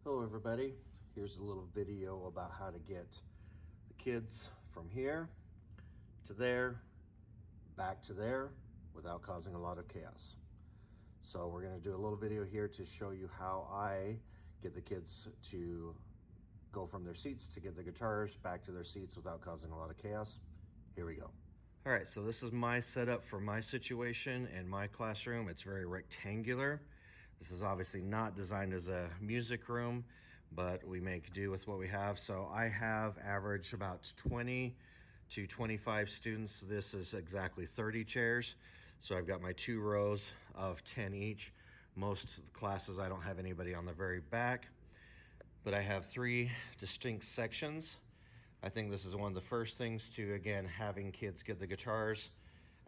Hello everybody, here's a little video about how to get the kids from here to there, back to there, without causing a lot of chaos. So we're going to do a little video here to show you how I get the kids to go from their seats to get the guitars back to their seats without causing a lot of chaos. Here we go. All right, so this is my setup for my situation and my classroom. It's very rectangular. This is obviously not designed as a music room, but we make do with what we have. So I have averaged about 20 to 25 students. This is exactly 30 chairs. So I've got my 2 rows of 10 each. Most classes I don't have anybody on the very back, but I have 3 distinct sections. I think this is one of the first things to, again, having kids get the guitars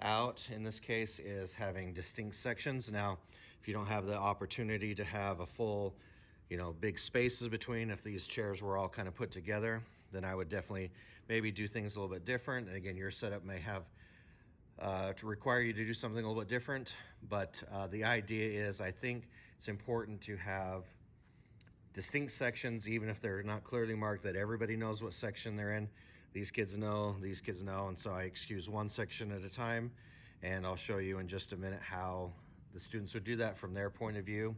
out in this case is having distinct sections. Now, if you don't have the opportunity to have a full, big spaces between, if these chairs were all kind of put together, then I would definitely maybe do things a little bit different. And again, your setup may have to require you to do something a little bit different, but the idea is I think it's important to have distinct sections, even if they're not clearly marked, that everybody knows what section they're in. These kids know, and so I excuse one section at a time, and I'll show you in just a minute how the students would do that from their point of view.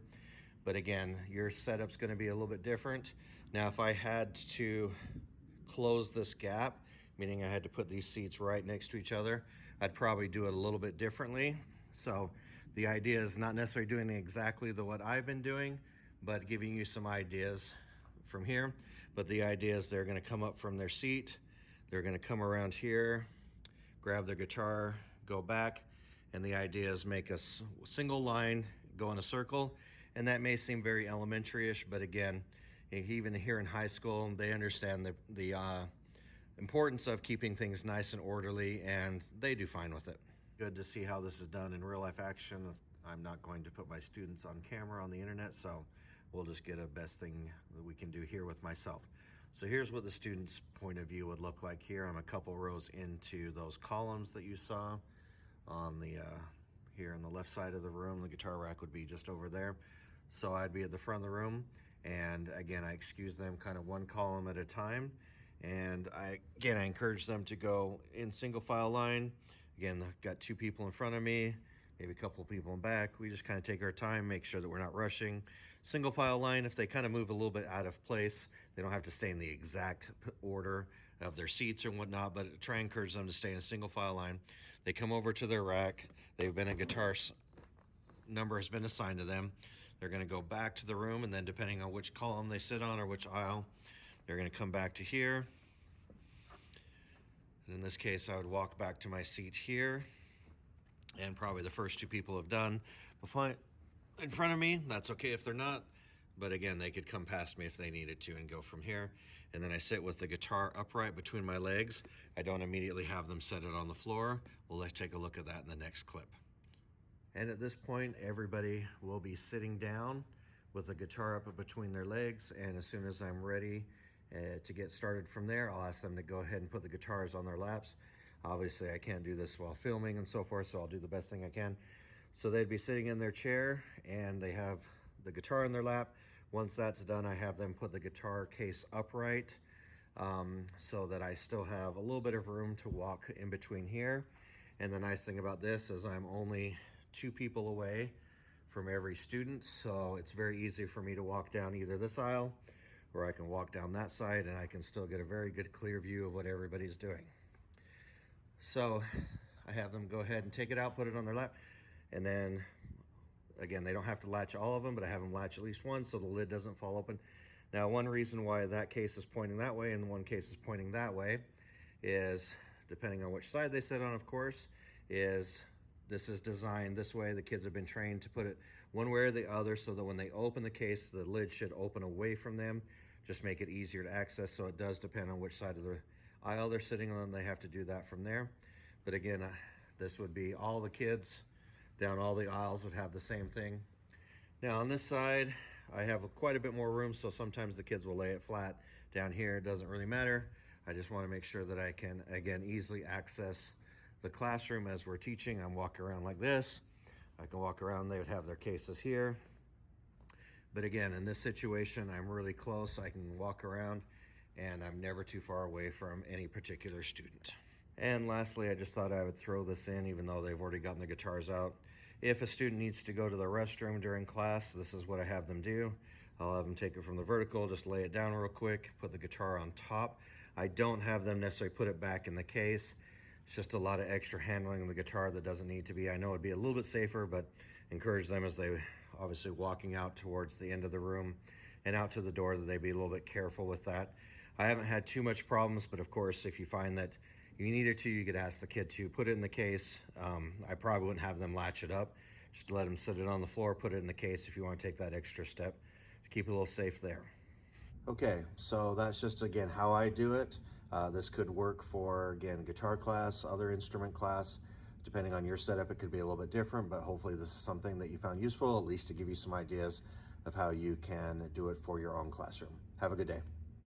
But again, your setup's going to be a little bit different. Now, if I had to close this gap, meaning I had to put these seats right next to each other, I'd probably do it a little bit differently. So the idea is not necessarily doing exactly what I've been doing, but giving you some ideas from here. But the idea is they're going to come up from their seat, they're going to come around here, grab their guitar, go back, and the idea is make a single line, go in a circle. And that may seem very elementary-ish, but again, even here in high school, they understand the importance of keeping things nice and orderly, and they do fine with it. Good to see how this is done in real life action. I'm not going to put my students on camera on the internet, so we'll just get a best thing that we can do here with myself. So here's what the student's point of view would look like here. I'm a couple rows into those columns that you saw on the here on the left side of the room. The guitar rack would be just over there. So I'd be at the front of the room, and again, I excuse them kind of one column at a time. And I encourage them to go in single file line. Again, I've got 2 people in front of me, maybe a couple of people in back. We just kind of take our time, make sure that we're not rushing. Single file line, if they kind of move a little bit out of place, they don't have to stay in the exact order of their seats and whatnot, but try and encourage them to stay in a single file line. They come over to their rack. They've been a guitar number has been assigned to them. They're going to go back to the room, and then depending on which column they sit on or which aisle, they're going to come back to here. And in this case, I would walk back to my seat here, and probably the first 2 people have done in front of me. That's okay if they're not, but again, they could come past me if they needed to and go from here. And then I sit with the guitar upright between my legs. I don't immediately have them set it on the floor. Well, let's take a look at that in the next clip. And at this point, everybody will be sitting down with the guitar up between their legs, and as soon as I'm ready to get started from there, I'll ask them to go ahead and put the guitars on their laps. Obviously, I can't do this while filming and so forth, so I'll do the best thing I can. So they'd be sitting in their chair, and they have the guitar in their lap. Once that's done, I have them put the guitar case upright so that I still have a little bit of room to walk in between here. And the nice thing about this is I'm only 2 people away from every student, so it's very easy for me to walk down either this aisle or I can walk down that side, and I can still get a very good clear view of what everybody's doing. So I have them go ahead and take it out, put it on their lap, and then again, they don't have to latch all of them, but I have them latch at least one so the lid doesn't fall open. Now, one reason why that case is pointing that way and one case is pointing that way is, depending on which side they sit on, of course, is this is designed this way. The kids have been trained to put it one way or the other so that when they open the case, the lid should open away from them, just make it easier to access. So it does depend on which side of the aisle they're sitting on. They have to do that from there. But again, this would be all the kids down all the aisles would have the same thing. Now on this side, I have quite a bit more room, so sometimes the kids will lay it flat. Down here, it doesn't really matter. I just want to make sure that I can, again, easily access the classroom as we're teaching. I'm walking around like this. I can walk around, they would have their cases here. But again, in this situation, I'm really close. I can walk around and I'm never too far away from any particular student. And lastly, I just thought I would throw this in, even though they've already gotten the guitars out. If a student needs to go to the restroom during class, this is what I have them do. I'll have them take it from the vertical, just lay it down real quick, put the guitar on top. I don't have them necessarily put it back in the case. It's just a lot of extra handling of the guitar that doesn't need to be. I know it'd be a little bit safer, but encourage them as they obviously walking out towards the end of the room and out to the door that they be a little bit careful with that. I haven't had too much problems, but of course, if you find that you needed to, you could ask the kid to put it in the case. I probably wouldn't have them latch it up. Just let them sit it on the floor, put it in the case if you want to take that extra step to keep it a little safe there. Okay, so that's just, again, how I do it. This could work for, again, guitar class, other instrument class. Depending on your setup, it could be a little bit different, but hopefully this is something that you found useful, at least to give you some ideas of how you can do it for your own classroom. Have a good day.